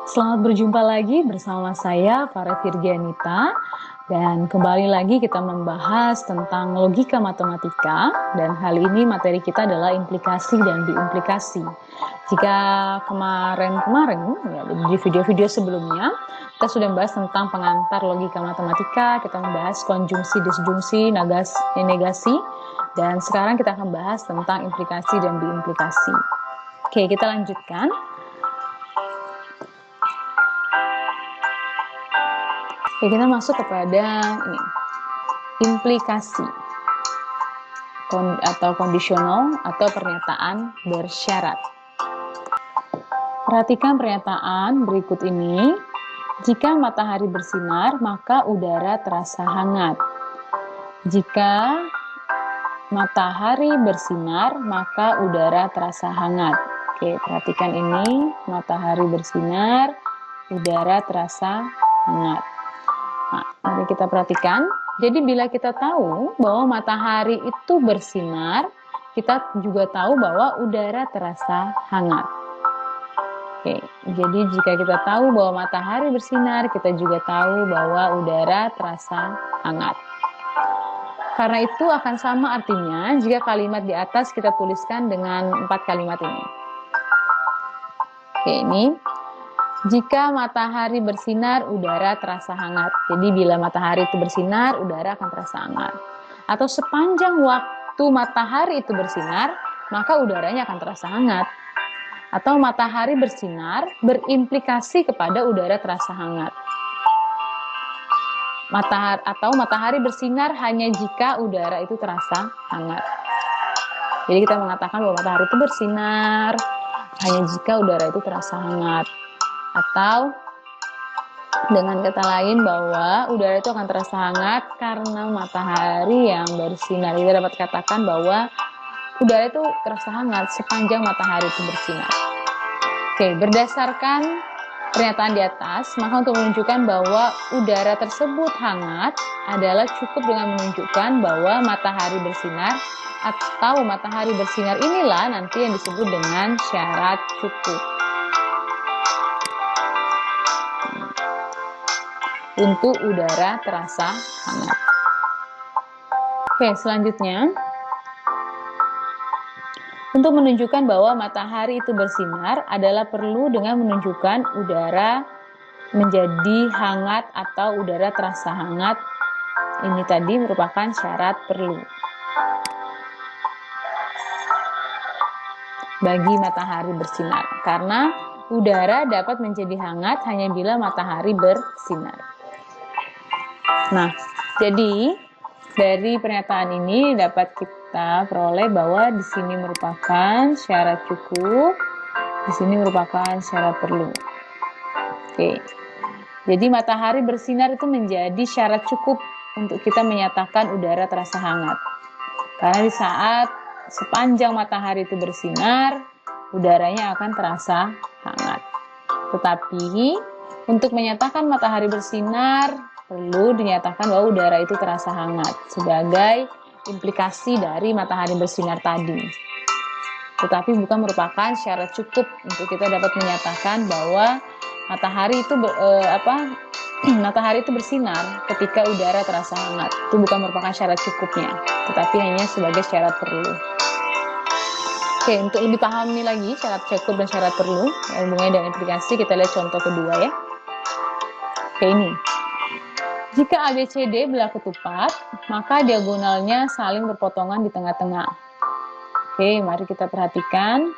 Selamat berjumpa lagi bersama saya Farah Virgianita, dan kembali lagi kita membahas tentang logika matematika, dan kali ini materi kita adalah implikasi dan diimplikasi. Jika kemarin-kemarin ya, di video-video sebelumnya kita sudah membahas tentang pengantar logika matematika, kita membahas konjungsi, disjungsi, negasi, dan sekarang kita akan bahas tentang implikasi dan diimplikasi. Oke, kita lanjutkan. Oke, kita masuk kepada ini, implikasi atau kondisional atau pernyataan bersyarat. Perhatikan pernyataan berikut ini. Jika matahari bersinar, maka udara terasa hangat. Jika matahari bersinar, maka udara terasa hangat. Oke, perhatikan ini, matahari bersinar, udara terasa hangat. Nah, mari kita perhatikan. Jadi bila kita tahu bahwa matahari itu bersinar, kita juga tahu bahwa udara terasa hangat. Oke, jadi jika kita tahu bahwa matahari bersinar, kita juga tahu bahwa udara terasa hangat. Karena itu akan sama artinya jika kalimat di atas kita tuliskan dengan 4 kalimat ini. Oke, ini. Jika matahari bersinar, udara terasa hangat. Jadi bila matahari itu bersinar, udara akan terasa hangat. Atau sepanjang waktu matahari itu bersinar, maka udaranya akan terasa hangat. Atau matahari bersinar berimplikasi kepada udara terasa hangat. Matahari bersinar hanya jika udara itu terasa hangat. Jadi kita mengatakan bahwa matahari itu bersinar hanya jika udara itu terasa hangat. Atau dengan kata lain bahwa udara itu akan terasa hangat karena matahari yang bersinar. Kita dapat katakan bahwa udara itu terasa hangat sepanjang matahari itu bersinar. Oke, berdasarkan pernyataan di atas, maka untuk menunjukkan bahwa udara tersebut hangat adalah cukup dengan menunjukkan bahwa matahari bersinar, atau matahari bersinar inilah nanti yang disebut dengan syarat cukup untuk udara terasa hangat. Oke, selanjutnya, untuk menunjukkan bahwa matahari itu bersinar adalah perlu dengan menunjukkan udara menjadi hangat atau udara terasa hangat. Ini tadi merupakan syarat perlu bagi matahari bersinar, karena udara dapat menjadi hangat hanya bila matahari bersinar. Nah, jadi dari pernyataan ini dapat kita peroleh bahwa di sini merupakan syarat cukup, di sini merupakan syarat perlu. Oke. Jadi matahari bersinar itu menjadi syarat cukup untuk kita menyatakan udara terasa hangat. Karena di saat sepanjang matahari itu bersinar, udaranya akan terasa hangat. Tetapi untuk menyatakan matahari bersinar, perlu dinyatakan bahwa udara itu terasa hangat sebagai implikasi dari matahari bersinar tadi. Tetapi bukan merupakan syarat cukup untuk kita dapat menyatakan bahwa matahari itu bersinar ketika udara terasa hangat. Itu bukan merupakan syarat cukupnya, tetapi hanya sebagai syarat perlu. Oke, untuk lebih pahami lagi syarat cukup dan syarat perlu hubungannya dengan implikasi, kita lihat contoh kedua ya. Oke, ini. Jika ABCD belah ketupat, maka diagonalnya saling berpotongan di tengah-tengah. Oke, mari kita perhatikan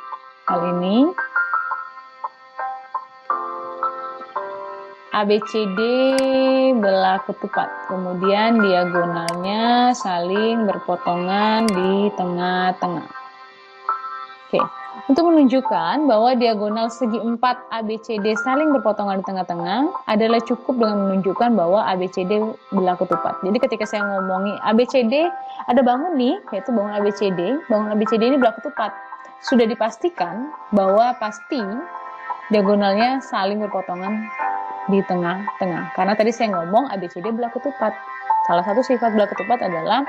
hal ini. ABCD belah ketupat, kemudian diagonalnya saling berpotongan di tengah-tengah. Oke, untuk menunjukkan bahwa diagonal segi 4 ABCD saling berpotongan di tengah-tengah adalah cukup dengan menunjukkan bahwa ABCD belah ketupat. Jadi ketika saya ngomongi ABCD, ada bangun nih, yaitu bangun ABCD ini belah ketupat. Sudah dipastikan bahwa pasti diagonalnya saling berpotongan di tengah-tengah. Karena tadi saya ngomong ABCD belah ketupat. Salah satu sifat belah ketupat adalah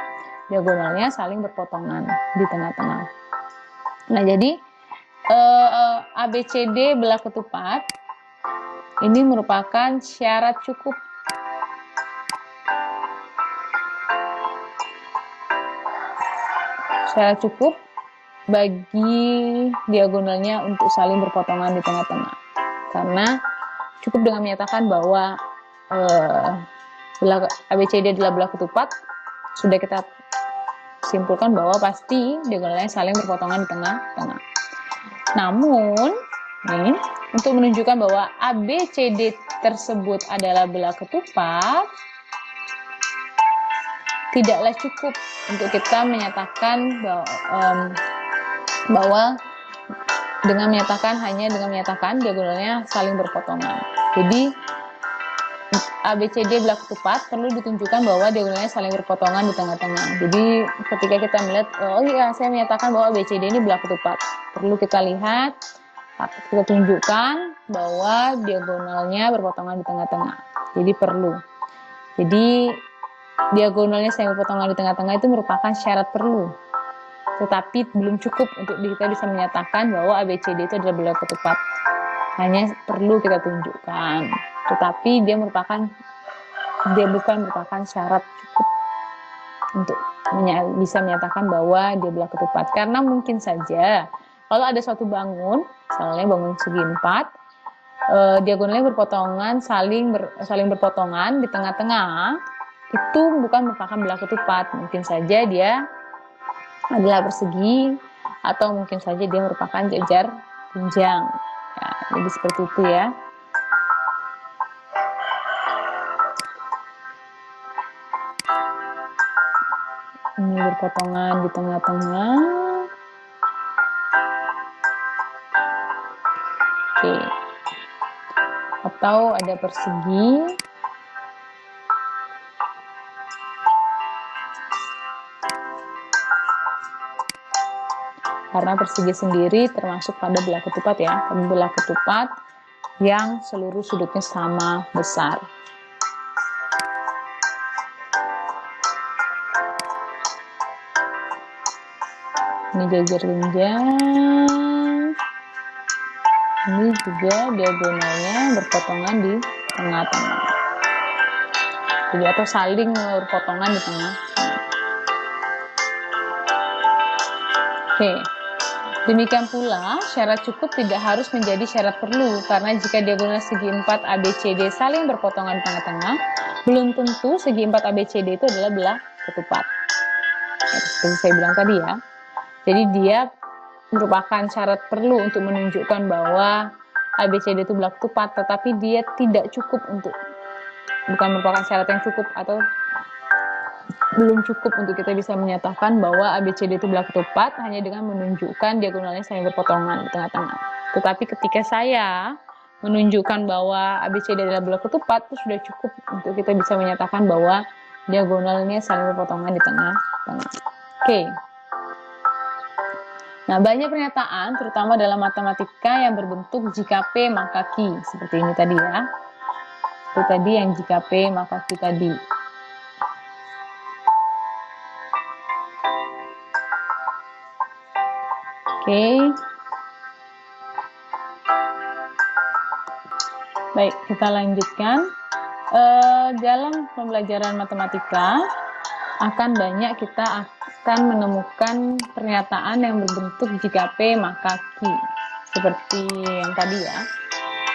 diagonalnya saling berpotongan di tengah-tengah. Nah, jadi ABCD belah ketupat Ini merupakan syarat cukup. Syarat cukup bagi diagonalnya untuk saling berpotongan di tengah-tengah. Karena cukup dengan menyatakan bahwa ABCD adalah belah ketupat, sudah kita simpulkan bahwa pasti diagonalnya saling berpotongan di tengah-tengah. Namun, nih, untuk menunjukkan bahwa ABCD tersebut adalah belah ketupat, tidaklah cukup untuk kita menyatakan bahwa hanya dengan menyatakan diagonalnya saling berpotongan. Jadi ABCD belah ketupat perlu ditunjukkan bahwa diagonalnya saling berpotongan di tengah-tengah. Jadi ketika kita melihat, oh iya saya menyatakan bahwa ABCD ini belah ketupat, perlu kita lihat, kita tunjukkan bahwa diagonalnya berpotongan di tengah-tengah. Jadi perlu. Jadi diagonalnya saling berpotongan di tengah-tengah itu merupakan syarat perlu. Tetapi belum cukup untuk kita bisa menyatakan bahwa ABCD itu adalah belah ketupat. Hanya perlu kita tunjukkan. Tetapi dia bukan merupakan syarat cukup untuk bisa menyatakan bahwa dia belah ketupat. Karena mungkin saja kalau ada suatu bangun, misalnya bangun segi 4, diagonalnya berpotongan, saling berpotongan di tengah-tengah, itu bukan merupakan belah ketupat. Mungkin saja dia adalah persegi, atau mungkin saja dia merupakan jajar jenjang. Ya, jadi seperti itu ya. Ini berpotongan di tengah-tengah. Oke. Atau ada persegi. Karena persegi sendiri termasuk pada belah ketupat ya, belah ketupat yang seluruh sudutnya sama besar. Ini jajar jenjang. Ini juga diagonalnya berpotongan di tengah-tengah. Jadi atau saling berpotongan di tengah. Oke. Demikian pula, syarat cukup tidak harus menjadi syarat perlu, karena jika diagonal segi 4 ABCD saling berpotongan di tengah-tengah, belum tentu segi 4 ABCD itu adalah belah ketupat. Seperti saya bilang tadi ya. Jadi dia merupakan syarat perlu untuk menunjukkan bahwa ABCD itu belah ketupat, tetapi dia tidak cukup bukan merupakan syarat yang cukup atau belum cukup untuk kita bisa menyatakan bahwa ABCD itu belah ketupat hanya dengan menunjukkan diagonalnya saling berpotongan di tengah-tengah. Tetapi ketika saya menunjukkan bahwa ABCD adalah belah ketupat, itu sudah cukup untuk kita bisa menyatakan bahwa diagonalnya saling berpotongan di tengah-tengah. Oke. Nah, banyak pernyataan, terutama dalam matematika, yang berbentuk jika P maka Q. Seperti ini tadi ya. Itu tadi yang jika P maka Q tadi. Oke. Baik, kita lanjutkan. Dalam pembelajaran matematika kita akan menemukan pernyataan yang berbentuk jika P maka Q. Seperti yang tadi ya.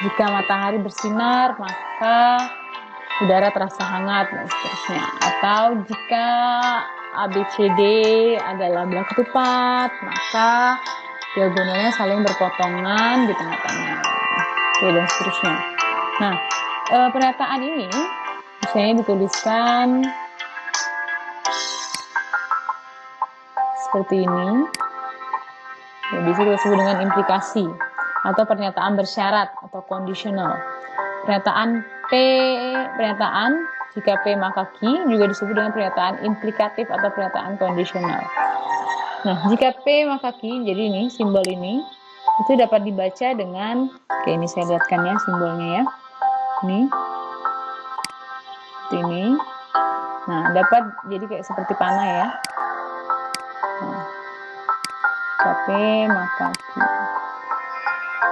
Jika matahari bersinar maka udara terasa hangat dan seterusnya. Atau jika ABCD adalah belah ketupat, maka diagonalnya saling berpotongan di tengah-tengah. Oke, dan seterusnya. Nah, pernyataan ini misalnya dituliskan seperti ini. Ya, bisa disebut dengan implikasi atau pernyataan bersyarat atau conditional. Pernyataan jika P maka Q juga disebut dengan pernyataan implikatif atau pernyataan kondisional. Nah, jika P maka Q, jadi ini simbol ini itu dapat dibaca dengan, oke ini saya lihatkan ya simbolnya ya. Ini. Nah, dapat jadi kayak seperti panah ya. Nah, P maka Q.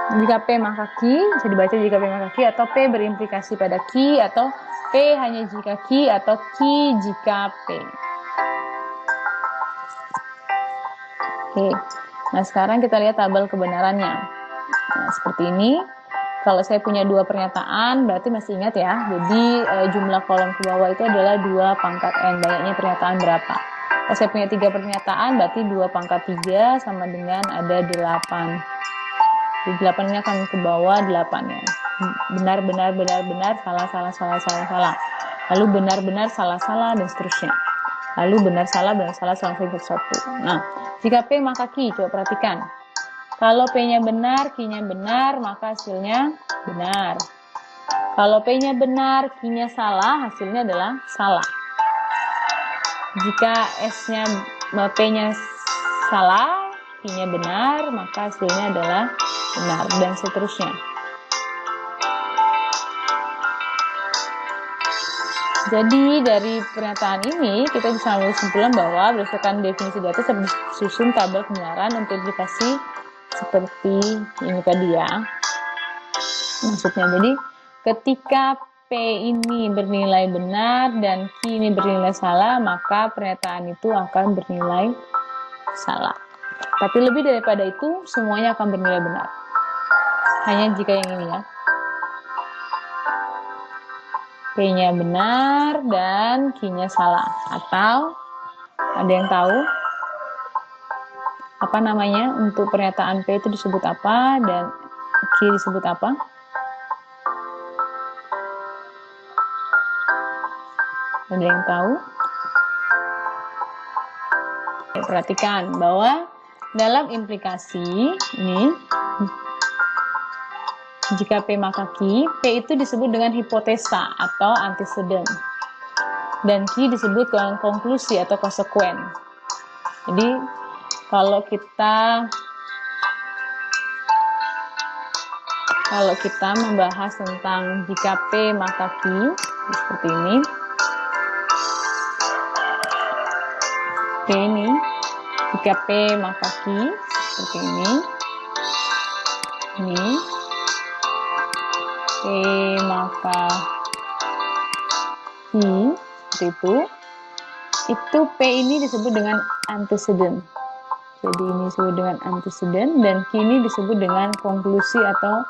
Jika P maka Q, bisa dibaca jika P maka Q, atau P berimplikasi pada Q, atau P hanya jika Q, atau Q jika P. Oke, nah sekarang kita lihat tabel kebenarannya. Nah, seperti ini. Kalau saya punya dua pernyataan, berarti masih ingat ya. Jadi jumlah kolom ke bawah itu adalah 2 pangkat N. Banyaknya pernyataan berapa? Kalau saya punya 3 pernyataan, berarti 2 pangkat 3 sama dengan ada 8. Jadi 8 ini akan ke bawah 8 ya. Benar, benar, benar, benar, salah, salah, salah, salah, salah. Lalu benar, benar, salah, salah, dan seterusnya. Lalu benar, salah, sampai bersatu. Nah, jika P maka Q, coba perhatikan. Kalau P-nya benar, Q-nya benar, maka hasilnya benar. Kalau P-nya benar, Q-nya salah, hasilnya adalah salah. Jika S-nya, P-nya salah, Q-nya benar, maka hasilnya adalah benar, dan seterusnya. Jadi dari pernyataan ini kita bisa ambil kesimpulan bahwa berdasarkan definisi di atas tersusun tabel kebenaran untuk aplikasi seperti ini tadi ya. Maksudnya jadi ketika P ini bernilai benar dan Q ini bernilai salah, maka pernyataan itu akan bernilai salah. Tapi lebih daripada itu, semuanya akan bernilai benar. Hanya jika yang ini ya. P-nya benar dan Q-nya salah. Atau ada yang tahu apa namanya untuk pernyataan P itu disebut apa dan Q disebut apa? Ada yang tahu? Oke, perhatikan bahwa dalam implikasi ini, jika P maka Q, P itu disebut dengan hipotesa atau antecedent, dan Q disebut dengan konklusi atau konsekuen. Jadi kalau kita membahas tentang jika P maka Q, seperti ini. P ini, jika P maka Q, seperti ini. Ini. P maka Q, seperti itu P ini disebut dengan antecedent. Jadi ini disebut dengan antecedent dan Q ini disebut dengan konklusi atau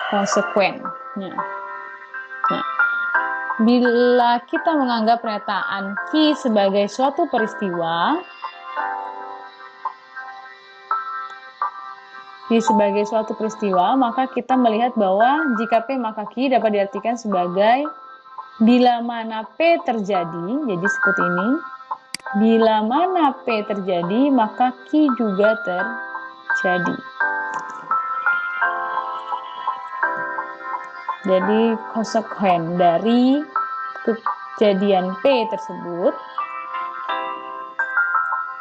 konsekuen. Nah, bila kita menganggap pernyataan Q sebagai suatu peristiwa, maka kita melihat bahwa jika P maka Q dapat diartikan sebagai bila mana P terjadi, jadi seperti ini. Bila mana P terjadi, maka Q juga terjadi. Jadi konsekuen dari kejadian P tersebut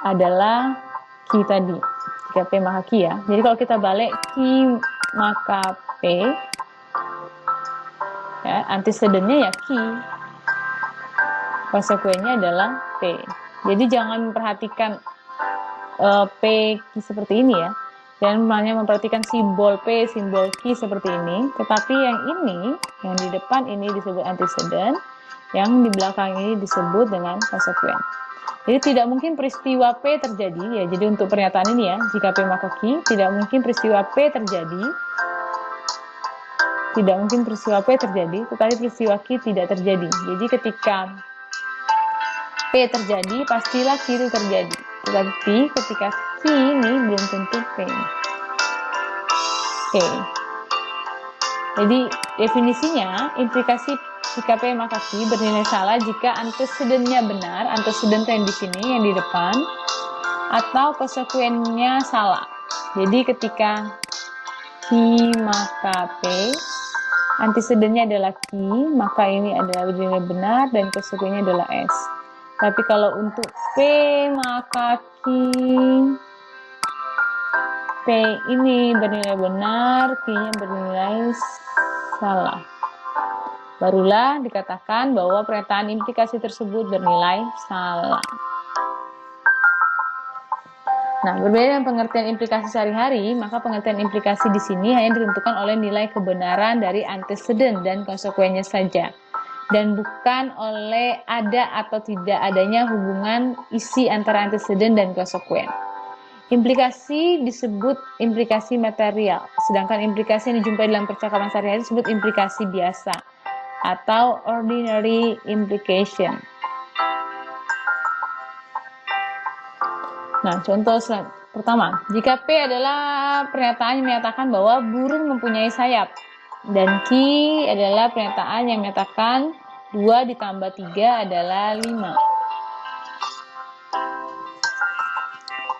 adalah Q tadi. Jika P maka Q ya. Jadi kalau kita balik Q maka P, ya, antecedennya ya Q. Konsekuennya adalah P. Jadi jangan memperhatikan P seperti ini ya. Dan hanya memperhatikan simbol P, simbol Q seperti ini. Tetapi yang ini, yang di depan ini disebut antecedent, yang di belakang ini disebut dengan konsekuen. Jadi tidak mungkin peristiwa P terjadi, ya. Jadi untuk pernyataan ini ya, jika P maka Q, tidak mungkin peristiwa P terjadi. Tidak mungkin peristiwa P terjadi, tetapi peristiwa Q tidak terjadi. Jadi ketika P terjadi, pastilah Q itu terjadi. Tetapi ketika Q ini belum tentu P. Oke. Jadi definisinya, implikasi jika P maka Q bernilai salah jika antecedennya benar, antecedent yang di sini, yang di depan, atau konsekuennya salah. Jadi ketika Q maka P, antecedennya adalah Q, maka ini adalah bernilai benar dan konsekuennya adalah S. Tapi kalau untuk P maka Q, P ini bernilai benar, Q-nya bernilai salah. Barulah dikatakan bahwa pernyataan implikasi tersebut bernilai salah. Nah, berbeda dengan pengertian implikasi sehari-hari, maka pengertian implikasi di sini hanya ditentukan oleh nilai kebenaran dari anteseden dan konsekuensinya saja, dan bukan oleh ada atau tidak adanya hubungan isi antara anteseden dan konsekuen. Implikasi disebut implikasi material, sedangkan implikasi yang dijumpai dalam percakapan sehari-hari disebut implikasi biasa atau ordinary implication. Nah, contoh pertama, jika P adalah pernyataan yang menyatakan bahwa burung mempunyai sayap, dan Q adalah pernyataan yang menyatakan 2 ditambah 3 adalah 5.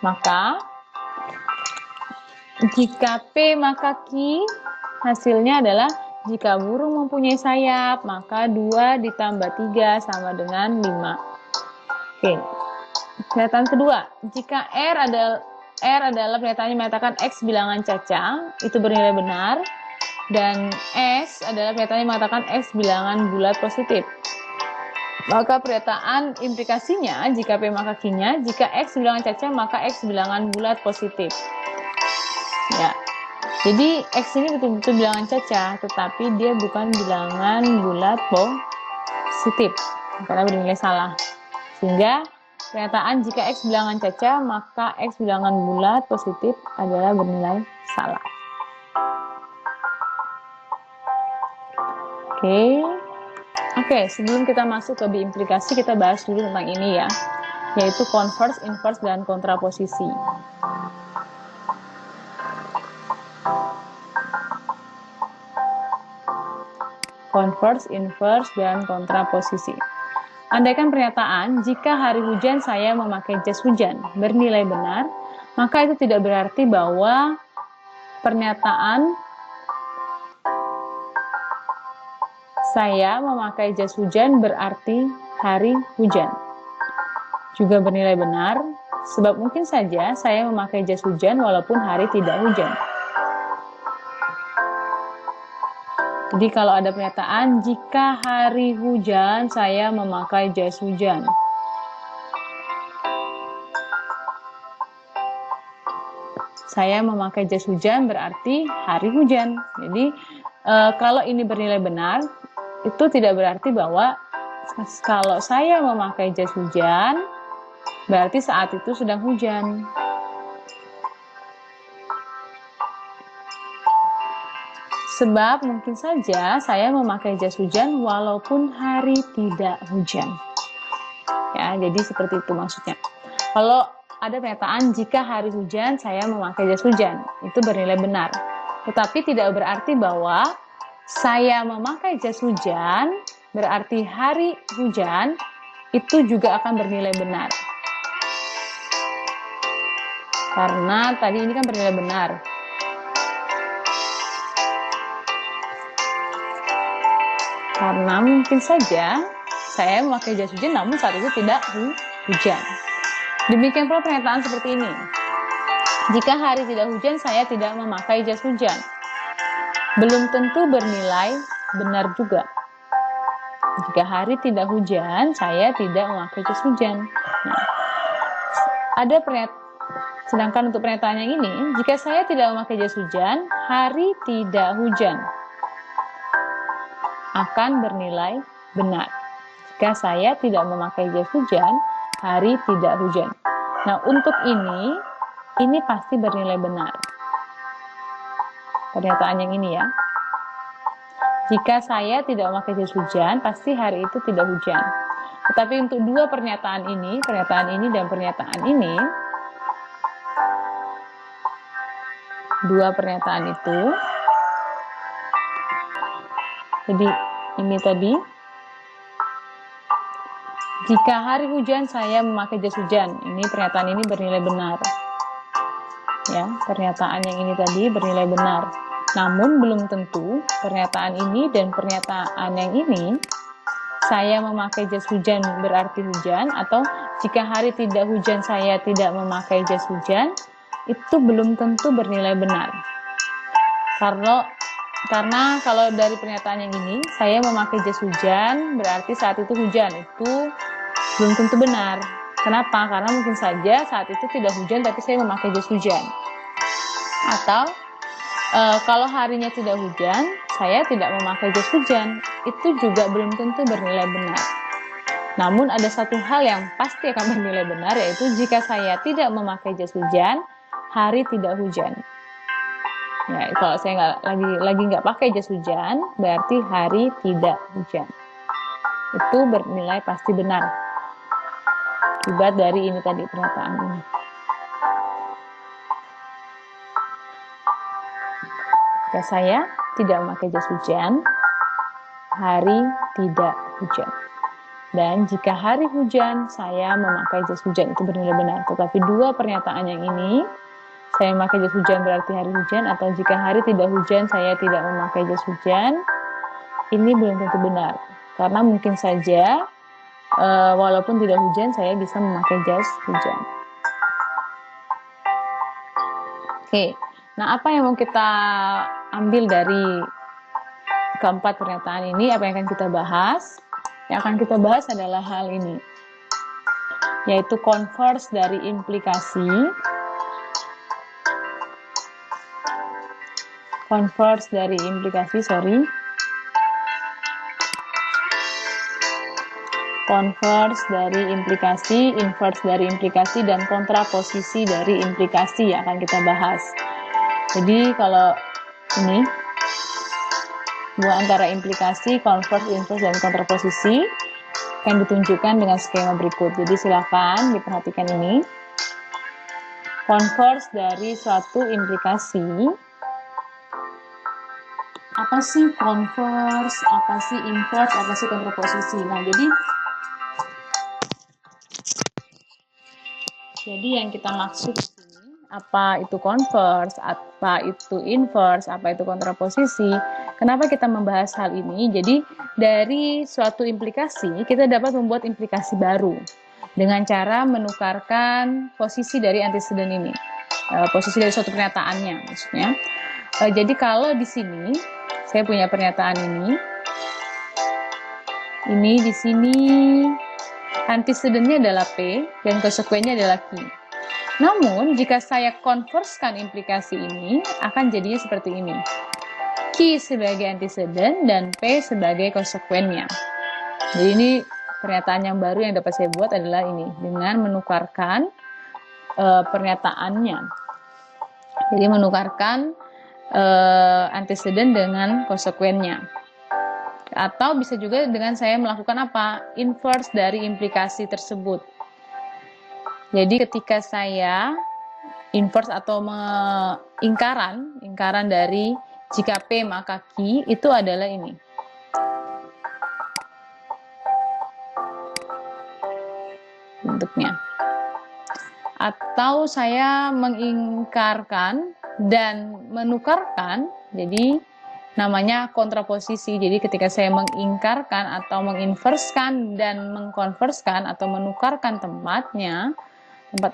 Maka, jika P maka Q, hasilnya adalah jika burung mempunyai sayap, maka 2 ditambah 3 sama dengan 5. Oke. Pernyataan kedua, jika R adalah pernyataan yang menyatakan X bilangan caca, itu bernilai benar, dan S adalah pernyataan yang mengatakan X bilangan bulat positif. Maka pernyataan implikasinya, jika P maka Q-nya, jika X bilangan caca, maka X bilangan bulat positif. Ya, jadi X ini betul-betul bilangan caca, tetapi dia bukan bilangan bulat positif, karena bernilai salah. Sehingga pernyataan jika X bilangan caca, maka X bilangan bulat positif adalah bernilai salah. Oke, sebelum kita masuk ke implikasi, kita bahas dulu tentang ini ya, yaitu converse, inverse, dan kontraposisi. Converse, inverse, dan kontraposisi. Andaikan pernyataan, jika hari hujan saya memakai jas hujan, bernilai benar, maka itu tidak berarti bahwa pernyataan saya memakai jas hujan berarti hari hujan juga bernilai benar, sebab mungkin saja saya memakai jas hujan walaupun hari tidak hujan. Jadi kalau ada pernyataan, jika hari hujan, saya memakai jas hujan. Saya memakai jas hujan berarti hari hujan. Jadi kalau ini bernilai benar, itu tidak berarti bahwa kalau saya memakai jas hujan, berarti saat itu sedang hujan. Sebab mungkin saja saya memakai jas hujan walaupun hari tidak hujan. Ya, jadi seperti itu maksudnya. Kalau ada pernyataan jika hari hujan saya memakai jas hujan, itu bernilai benar. Tetapi tidak berarti bahwa saya memakai jas hujan berarti hari hujan itu juga akan bernilai benar. Karena tadi ini kan bernilai benar. Karena mungkin saja saya memakai jas hujan namun saat itu tidak hujan. Demikian pula pernyataan seperti ini. Jika hari tidak hujan, saya tidak memakai jas hujan. Belum tentu bernilai benar juga. Jika hari tidak hujan, saya tidak memakai jas hujan. Nah, ada sedangkan untuk pernyataan yang ini, jika saya tidak memakai jas hujan, hari tidak hujan akan bernilai benar. Jika saya tidak memakai jas hujan, hari tidak hujan. Nah, untuk ini pasti bernilai benar. Pernyataan yang ini ya. Jika saya tidak memakai jas hujan, pasti hari itu tidak hujan. Tetapi untuk dua pernyataan ini dan pernyataan ini, dua pernyataan itu, jadi ini tadi, jika hari hujan saya memakai jas hujan, ini pernyataan ini bernilai benar. Ya, pernyataan yang ini tadi bernilai benar. Namun belum tentu pernyataan ini dan pernyataan yang ini, saya memakai jas hujan berarti hujan, atau jika hari tidak hujan saya tidak memakai jas hujan, itu belum tentu bernilai benar. Karena kalau dari pernyataan yang ini, saya memakai jas hujan berarti saat itu hujan, itu belum tentu benar. Kenapa? Karena mungkin saja saat itu tidak hujan tapi saya memakai jas hujan. Atau kalau harinya tidak hujan, saya tidak memakai jas hujan. Itu juga belum tentu bernilai benar. Namun ada satu hal yang pasti akan bernilai benar, yaitu jika saya tidak memakai jas hujan, hari tidak hujan. Ya, kalau saya lagi nggak pakai jas hujan, berarti hari tidak hujan. Itu bernilai pasti benar. Akibat dari ini tadi, pernyataan ini. Jika saya tidak memakai jas hujan, hari tidak hujan. Dan jika hari hujan, saya memakai jas hujan, itu bernilai benar. Tetapi dua pernyataan yang ini, saya memakai jas hujan berarti hari hujan, atau jika hari tidak hujan, saya tidak memakai jas hujan, ini belum tentu benar. Karena mungkin saja, walaupun tidak hujan, saya bisa memakai jas hujan. Oke, nah apa yang mau kita ambil dari keempat pernyataan ini, apa yang akan kita bahas? Yang akan kita bahas adalah hal ini, yaitu converse dari implikasi, converse dari implikasi, inverse dari implikasi, dan kontraposisi dari implikasi yang akan kita bahas. Jadi kalau ini hubungan antara implikasi, converse, inverse, dan kontraposisi akan ditunjukkan dengan skema berikut. Jadi silakan diperhatikan ini. Converse dari suatu implikasi. Apa sih converse? Apa sih inverse? Apa sih kontraposisi? Nah, jadi yang kita maksud di sini, apa itu converse, apa itu inverse, apa itu kontraposisi. Kenapa kita membahas hal ini? Jadi dari suatu implikasi kita dapat membuat implikasi baru dengan cara menukarkan posisi dari antiseden ini, posisi dari suatu pernyataannya maksudnya. Jadi kalau di sini saya punya pernyataan ini di sini antisedennya adalah P dan konsekuennya adalah Q. Namun jika saya konverskan implikasi ini, akan jadinya seperti ini. Q sebagai antiseden dan P sebagai konsekuennya. Jadi ini pernyataan yang baru yang dapat saya buat adalah ini, dengan menukarkan pernyataannya. Jadi menukarkan antiseden dengan konsekuennya. Atau bisa juga dengan saya melakukan apa? Inverse dari implikasi tersebut. Jadi ketika saya inverse atau ingkaran dari jika P maka Q, itu adalah ini. Bentuknya. Atau saya mengingkarkan dan menukarkan, jadi namanya kontraposisi. Jadi ketika saya mengingkarkan atau menginverskan dan mengkonverskan atau menukarkan tempatnya, tempat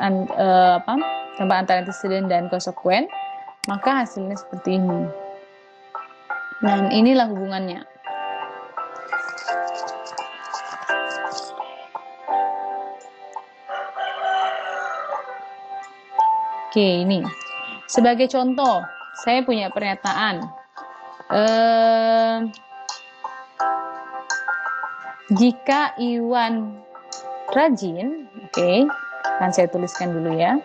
antara antiseden dan konsekuen, maka hasilnya seperti ini. Dan inilah hubungannya. Oke, ini sebagai contoh, saya punya pernyataan. Jika Iwan rajin, oke, kan saya tuliskan dulu ya.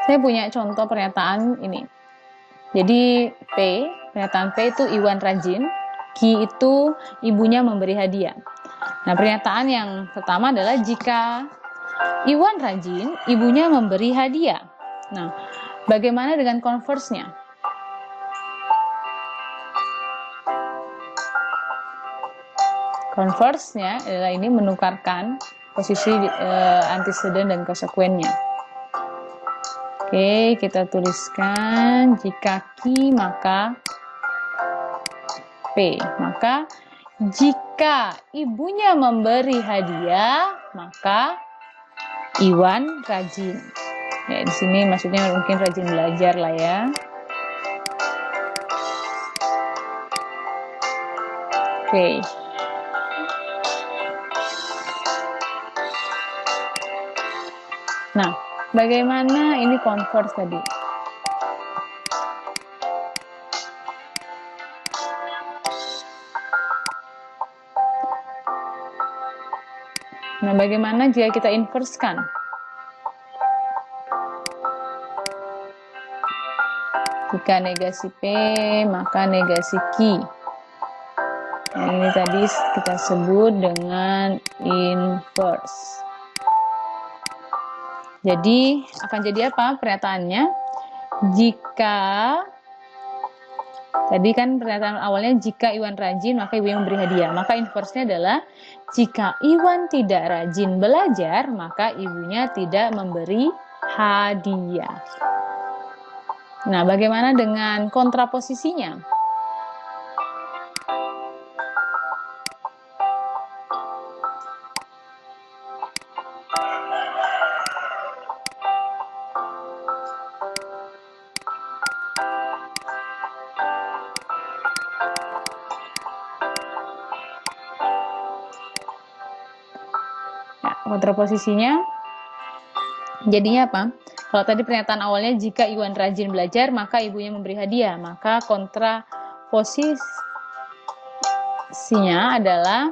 Saya punya contoh pernyataan ini. Jadi pernyataan P itu Iwan rajin, Q itu ibunya memberi hadiah. Nah, pernyataan yang pertama adalah jika Iwan rajin, ibunya memberi hadiah. Nah, bagaimana dengan converse-nya? Converse-nya adalah ini menukarkan posisi antiseden dan konsekuennya. Oke, kita tuliskan jika Q maka P. Maka jika ibunya memberi hadiah, maka Iwan rajin. Ya, di sini maksudnya mungkin rajin belajar lah ya. Oke. Nah, bagaimana ini converse tadi? Nah, bagaimana jika kita inversekan? Jika negasi P, maka negasi Q. Nah, ini tadi kita sebut dengan inverse. Jadi, akan jadi apa pernyataannya? Jika, tadi kan pernyataan awalnya jika Iwan rajin, maka ibunya memberi hadiah. Maka inverse-nya adalah, jika Iwan tidak rajin belajar, maka ibunya tidak memberi hadiah. Nah, bagaimana dengan kontraposisinya? Nah, kontraposisinya jadinya apa? Kalau tadi pernyataan awalnya jika Iwan rajin belajar, maka ibunya memberi hadiah. Maka kontraposisinya adalah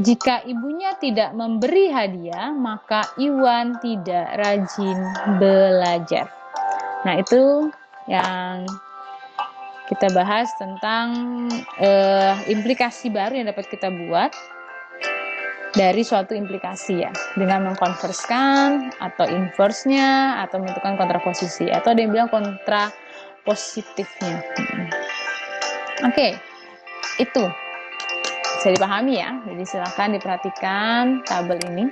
jika ibunya tidak memberi hadiah, maka Iwan tidak rajin belajar. Nah, itu yang kita bahas tentang implikasi baru yang dapat kita buat dari suatu implikasi ya, dengan mengkonverskan atau inverse-nya atau menentukan kontraposisi, atau ada yang bilang kontrapositifnya. Oke, itu bisa dipahami ya. Jadi silakan diperhatikan tabel ini.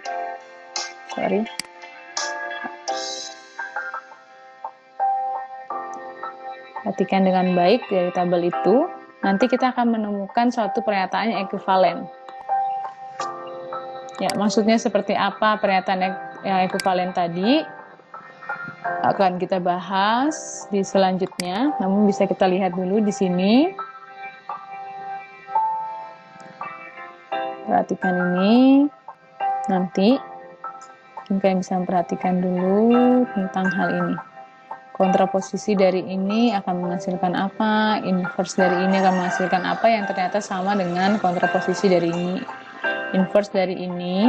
Perhatikan dengan baik dari tabel itu. Nanti kita akan menemukan suatu pernyataan yang ekuivalen. Ya, maksudnya seperti apa pernyataan yang ekuivalen tadi akan kita bahas di selanjutnya. Namun bisa kita lihat dulu di sini. Perhatikan ini. Nanti mungkin bisa memperhatikan dulu tentang hal ini. Kontraposisi dari ini akan menghasilkan apa? Inverse dari ini akan menghasilkan apa yang ternyata sama dengan kontraposisi dari ini. Inverse dari ini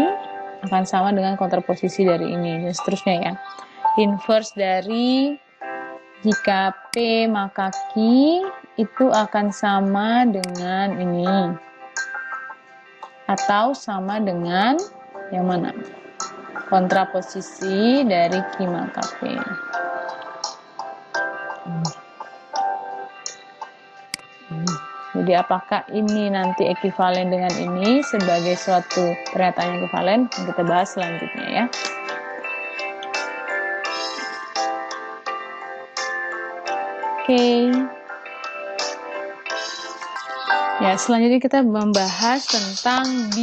akan sama dengan kontraposisi dari ini, dan seterusnya ya. Inverse dari jika P maka Q itu akan sama dengan ini, atau sama dengan yang mana? Kontraposisi dari Q maka P. Jadi apakah ini nanti ekuivalen dengan ini sebagai suatu pernyataan yang ekuivalen? Kita bahas selanjutnya ya. Oke. Ya, selanjutnya kita membahas tentang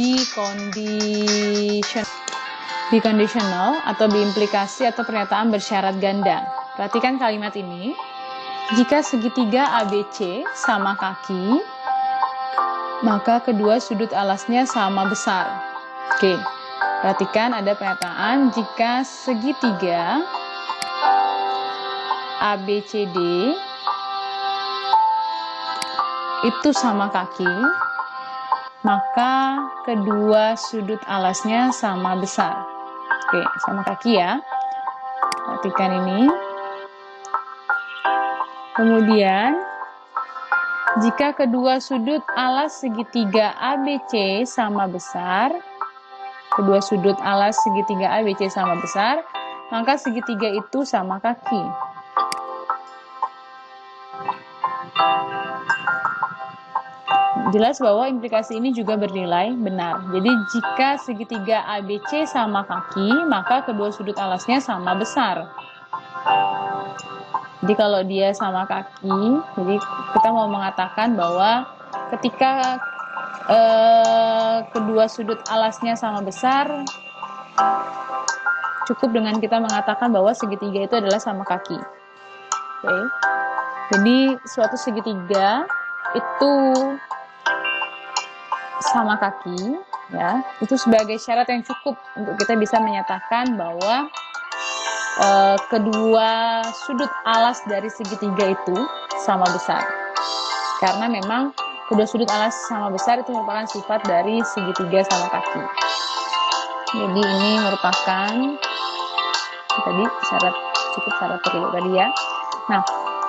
biconditional atau biimplikasi atau pernyataan bersyarat ganda. Perhatikan kalimat ini. Jika segitiga ABC sama kaki, maka kedua sudut alasnya sama besar. Oke, perhatikan ada pernyataan jika segitiga ABCD itu sama kaki, maka kedua sudut alasnya sama besar. Oke, sama kaki ya. Perhatikan ini. Kemudian, jika kedua sudut alas segitiga ABC sama besar, kedua sudut alas segitiga ABC sama besar, maka segitiga itu sama kaki. Jelas bahwa implikasi ini juga bernilai benar. Jadi jika segitiga ABC sama kaki, maka kedua sudut alasnya sama besar. Jadi kalau dia sama kaki, jadi kita mau mengatakan bahwa ketika kedua sudut alasnya sama besar, cukup dengan kita mengatakan bahwa segitiga itu adalah sama kaki. Oke. Jadi suatu segitiga itu sama kaki, ya, itu sebagai syarat yang cukup untuk kita bisa menyatakan bahwa kedua sudut alas dari segitiga itu sama besar. Karena memang kedua sudut alas sama besar itu merupakan sifat dari segitiga sama kaki. Jadi ini merupakan tadi syarat perlu tadi ya. Nah,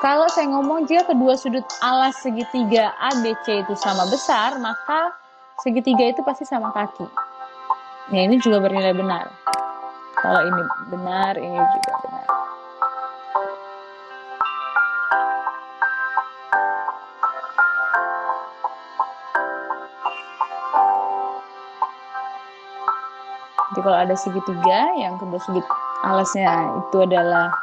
kalau saya ngomong jika kedua sudut alas segitiga ABC itu sama besar, maka segitiga itu pasti sama kaki. Nah, ini juga bernilai benar. Kalau ini benar, ini juga benar. Jadi kalau ada segitiga yang kedua sudut alasnya itu adalah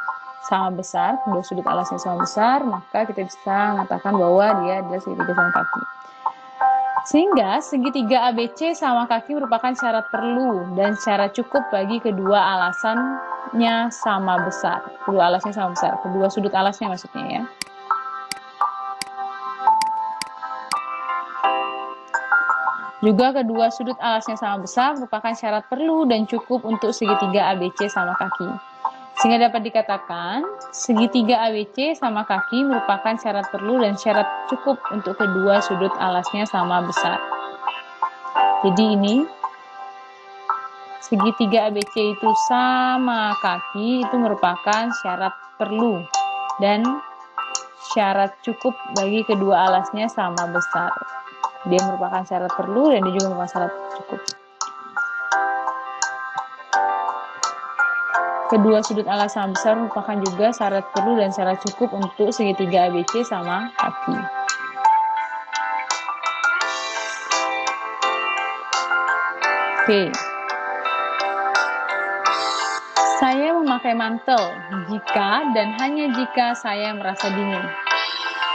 sama besar, kedua sudut alasnya sama besar, maka kita bisa mengatakan bahwa dia adalah segitiga sama kaki. Sehingga segitiga ABC sama kaki merupakan syarat perlu dan syarat cukup bagi kedua alasannya sama besar. Kedua alasnya sama besar, kedua sudut alasnya maksudnya ya. Juga kedua sudut alasnya sama besar merupakan syarat perlu dan cukup untuk segitiga ABC sama kaki. Sehingga dapat dikatakan, segitiga ABC sama kaki merupakan syarat perlu dan syarat cukup untuk kedua sudut alasnya sama besar. Jadi ini, segitiga ABC itu sama kaki itu merupakan syarat perlu dan syarat cukup bagi kedua alasnya sama besar. Dia merupakan syarat perlu dan dia juga merupakan syarat cukup. Kedua sudut alas sama besar merupakan juga syarat perlu dan syarat cukup untuk segitiga ABC sama kaki. Oke. Saya memakai mantel jika dan hanya jika saya merasa dingin.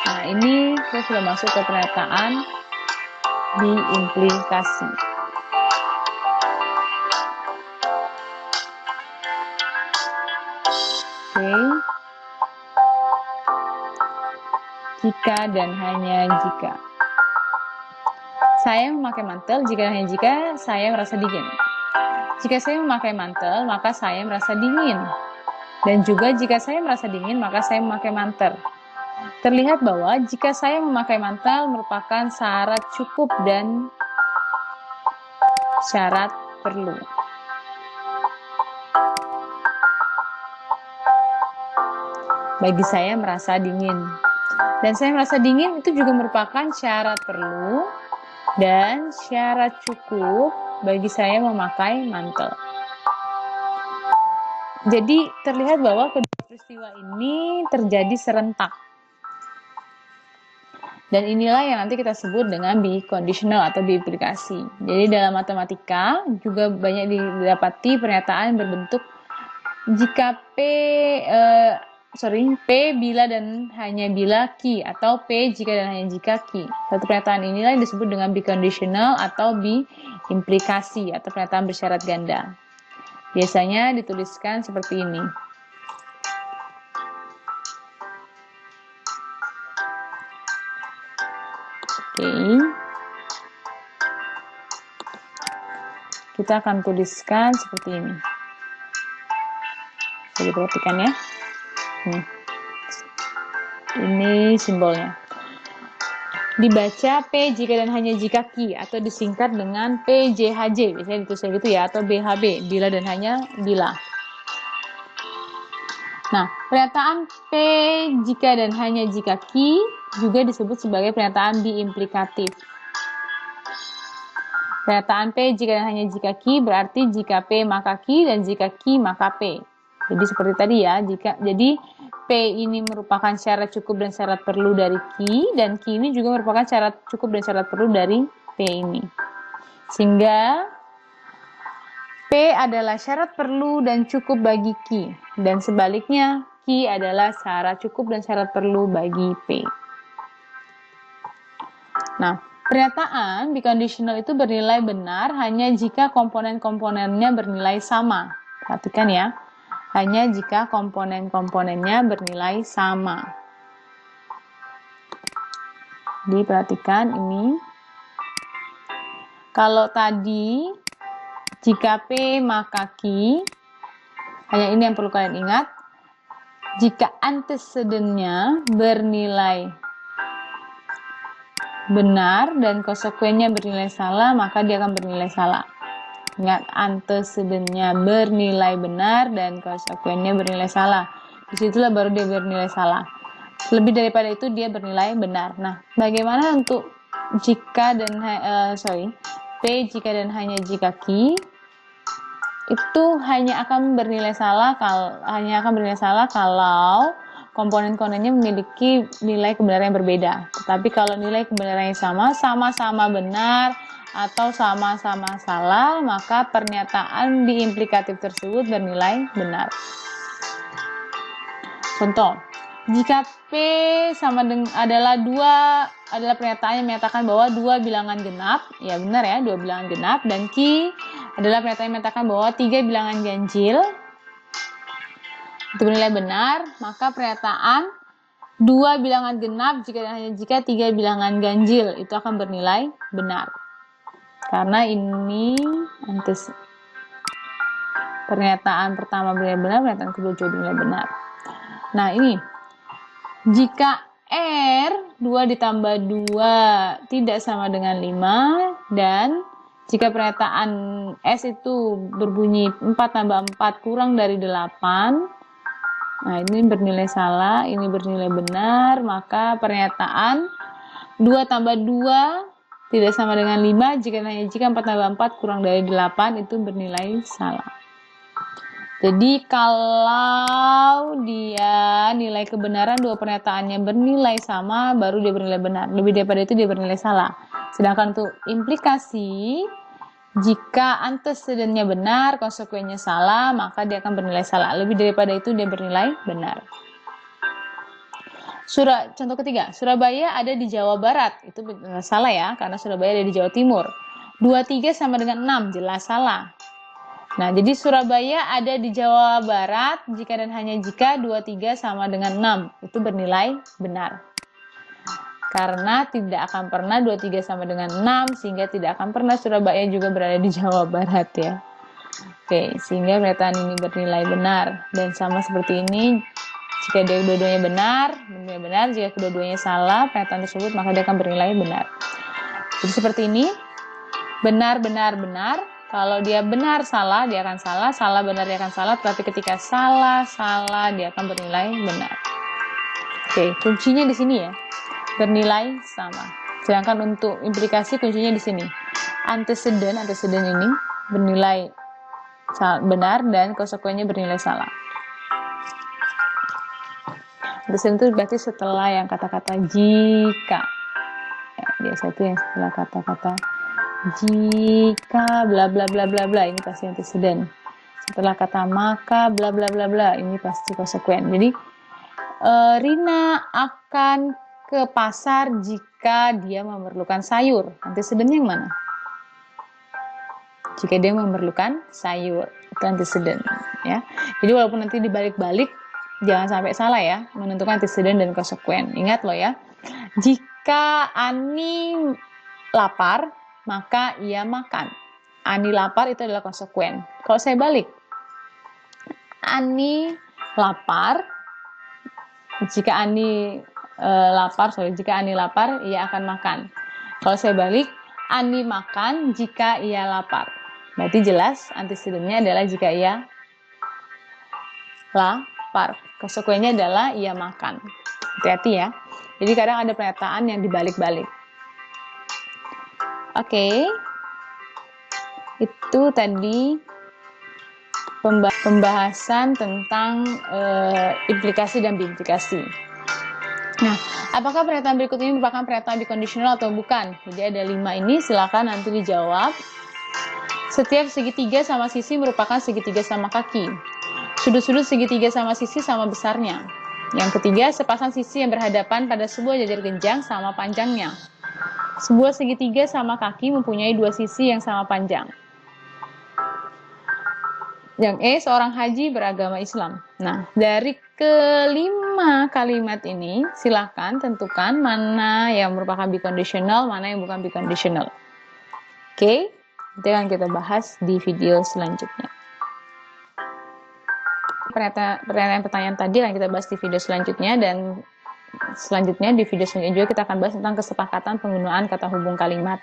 Nah, ini kita sudah masuk ke pernyataan diimplikasi. Oke. Jika dan hanya jika. Saya memakai mantel jika dan hanya jika saya merasa dingin. Jika saya memakai mantel, maka saya merasa dingin. Dan juga jika saya merasa dingin, maka saya memakai mantel. Terlihat bahwa jika saya memakai mantel merupakan syarat cukup dan syarat perlu. Bagi saya merasa dingin. Dan saya merasa dingin itu juga merupakan syarat perlu dan syarat cukup bagi saya memakai mantel. Jadi terlihat bahwa kedua peristiwa ini terjadi serentak. Dan inilah yang nanti kita sebut dengan biconditional atau biimplikasi. Jadi dalam matematika juga banyak didapati pernyataan berbentuk jika P bila dan hanya bila Q atau P jika dan hanya jika Q. Satu pernyataan inilah yang disebut dengan biconditional atau biimplikasi atau pernyataan bersyarat ganda. Biasanya dituliskan seperti ini. Oke. Kita akan tuliskan seperti ini. Jadi perhatikan ya. Ini simbolnya. Dibaca P jika dan hanya jika Q atau disingkat dengan PJHJ. Biasanya ditulis gitu ya, atau BHB, bila dan hanya bila. Nah, pernyataan P jika dan hanya jika Q juga disebut sebagai pernyataan biimplikatif. Pernyataan P jika dan hanya jika Q berarti jika P maka Q dan jika Q maka P. Jadi seperti tadi ya, jadi P ini merupakan syarat cukup dan syarat perlu dari Q dan Q ini juga merupakan syarat cukup dan syarat perlu dari P ini. Sehingga P adalah syarat perlu dan cukup bagi Q dan sebaliknya Q adalah syarat cukup dan syarat perlu bagi P. Nah, pernyataan biconditional itu bernilai benar hanya jika komponen-komponennya bernilai sama. Perhatikan ya, hanya jika komponen-komponennya bernilai sama. Diperhatikan ini. Kalau tadi jika P maka Q, Hanya ini yang perlu kalian ingat. Jika antecedennya bernilai benar dan konsekuennya bernilai salah, maka dia akan bernilai salah. Ingat, antecedennya bernilai benar dan konsekuennya bernilai salah. Disitulah baru dia bernilai salah. Lebih daripada itu dia bernilai benar. Nah, bagaimana untuk jika dan P jika dan hanya jika Q itu hanya akan bernilai salah kalau komponen-komponennya memiliki nilai kebenaran yang berbeda. Tetapi kalau nilai kebenarannya sama-sama benar atau sama-sama salah, maka pernyataan di implikatif tersebut bernilai benar. Contoh, jika P sama dengan adalah pernyataan yang menyatakan bahwa 2 bilangan genap, ya benar ya, 2 bilangan genap, dan Q adalah pernyataan yang menyatakan bahwa 3 bilangan ganjil, itu bernilai benar, maka pernyataan 2 bilangan genap jika dan hanya jika 3 bilangan ganjil itu akan bernilai benar. Karena ini pernyataan pertama bernilai benar, pernyataan kedua juga bernilai benar. Nah, ini jika R 2 ditambah 2 tidak sama dengan 5, dan jika pernyataan S itu berbunyi 4 tambah 4 kurang dari 8, nah ini bernilai salah, ini bernilai benar, maka pernyataan 2 tambah 2 tidak sama dengan 5 jika 4 tambah 4 kurang dari 8 itu bernilai salah. Jadi kalau dia nilai kebenaran dua pernyataannya bernilai sama, baru dia bernilai benar. Lebih daripada itu dia bernilai salah. Sedangkan untuk implikasi, jika antecedennya benar, konsekuensinya salah, maka dia akan bernilai salah. Lebih daripada itu dia bernilai benar. Contoh ketiga, Surabaya ada di Jawa Barat. Itu salah ya, karena Surabaya ada di Jawa Timur. 23 sama dengan 6, jelas salah. Nah, jadi Surabaya ada di Jawa Barat jika dan hanya jika 23 sama dengan 6. Itu bernilai benar. Karena tidak akan pernah 23 sama dengan 6, sehingga tidak akan pernah Surabaya juga berada di Jawa Barat ya. Oke, sehingga pernyataan ini bernilai benar. Dan sama seperti ini, jika dua-duanya benar, jika kedua-duanya salah, pernyataan tersebut maka dia akan bernilai benar. Jadi seperti ini, benar. Kalau dia benar salah, dia akan salah benar dia akan salah, tapi ketika salah dia akan bernilai benar. Oke, kuncinya di sini ya, bernilai sama. Sedangkan untuk implikasi kuncinya di sini. Antecedent ini bernilai benar dan konsekuensinya bernilai salah. Antecedent itu berarti setelah yang kata-kata jika. Ya, biasa itu yang setelah kata-kata jika bla bla bla bla bla, ini pasti antecedent. Setelah kata maka bla bla bla bla, ini pasti konsekuen. Jadi Rina akan ke pasar jika dia memerlukan sayur. Antecedentnya yang mana? Jika dia memerlukan sayur, itu antecedent ya. Jadi walaupun nanti dibalik-balik, jangan sampai salah ya menentukan antecedent dan konsekuen. Ingat loh ya, jika Ani lapar, maka ia makan. Ani lapar itu adalah konsekuen. Kalau saya balik, Ani lapar, jika Ani lapar, ia akan makan. Kalau saya balik, Ani makan jika ia lapar. Berarti jelas antecedentnya adalah jika ia lapar. Konsekuensinya adalah ia makan. Hati-hati ya. Jadi kadang ada pernyataan yang dibalik-balik. Oke, itu tadi pembahasan tentang implikasi dan biimplikasi. Nah, apakah pernyataan berikut ini merupakan pernyataan biconditional atau bukan? Jadi ada 5 ini, silakan nanti dijawab. Setiap segitiga sama sisi merupakan segitiga sama kaki. Sudut-sudut segitiga sama sisi sama besarnya. Yang ketiga, sepasang sisi yang berhadapan pada sebuah jajar genjang sama panjangnya. Sebuah segitiga sama kaki mempunyai 2 sisi yang sama panjang. Yang E, seorang haji beragama Islam. Nah, dari kelima kalimat ini, silahkan tentukan mana yang merupakan biconditional, mana yang bukan biconditional. Oke, itu yang kita bahas di video selanjutnya. pertanyaan tadi yang kita bahas di video selanjutnya, dan selanjutnya di video selanjutnya juga kita akan bahas tentang kesepakatan penggunaan kata hubung kalimat.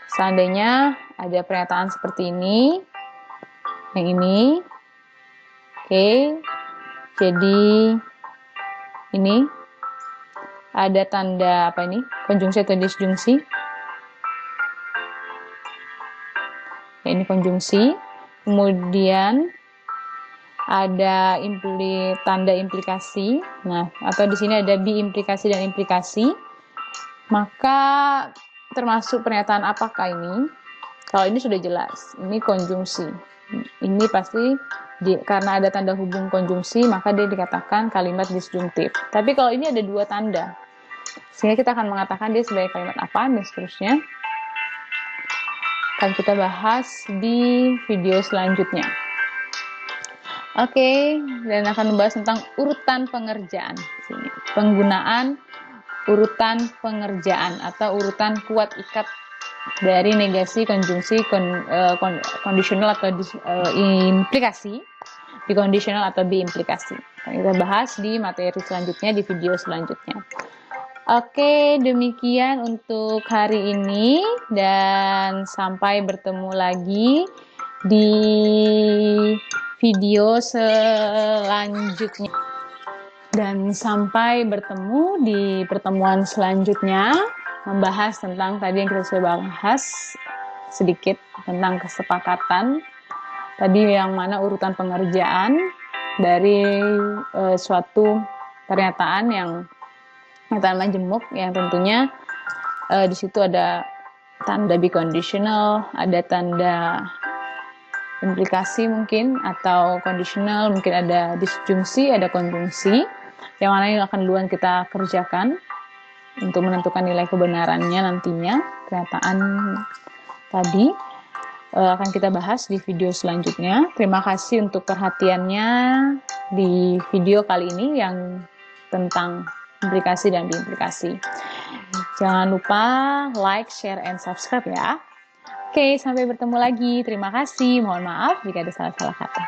Seandainya ada pernyataan seperti ini, yang ini, oke, jadi ini ada tanda apa ini? Konjungsi atau disjungsi? Ya, ini konjungsi. Kemudian ada tanda implikasi. Nah, atau di sini ada biimplikasi dan implikasi. Maka termasuk pernyataan apakah ini? Kalau ini sudah jelas, ini konjungsi. Ini pasti karena ada tanda hubung konjungsi, maka dia dikatakan kalimat disjungtif. Tapi kalau ini ada dua tanda, sehingga kita akan mengatakan dia sebagai kalimat apa, dan seterusnya. Akan kita bahas di video selanjutnya. Oke, dan akan membahas tentang urutan pengerjaan. Sini, penggunaan urutan pengerjaan atau urutan kuat ikat dari negasi, konjungsi, kondisional atau implikasi, bikondisional atau biimplikasi. Kita bahas di materi selanjutnya, di video selanjutnya. Oke, demikian untuk hari ini, dan sampai bertemu lagi di video selanjutnya. Dan sampai bertemu di pertemuan selanjutnya, membahas tentang tadi yang kita sudah bahas sedikit tentang kesepakatan tadi, yang mana urutan pengerjaan dari suatu pernyataan yang majemuk, yang tentunya di situ ada tanda biconditional, ada tanda implikasi mungkin, atau conditional, mungkin ada disjungsi, ada konjungsi, yang mana yang akan duluan kita kerjakan untuk menentukan nilai kebenarannya nantinya. Pernyataan tadi akan kita bahas di video selanjutnya. Terima kasih untuk perhatiannya di video kali ini yang tentang implikasi dan biimplikasi. Jangan lupa like, share, and subscribe ya. Oke, sampai bertemu lagi. Terima kasih. Mohon maaf jika ada salah-salah kata.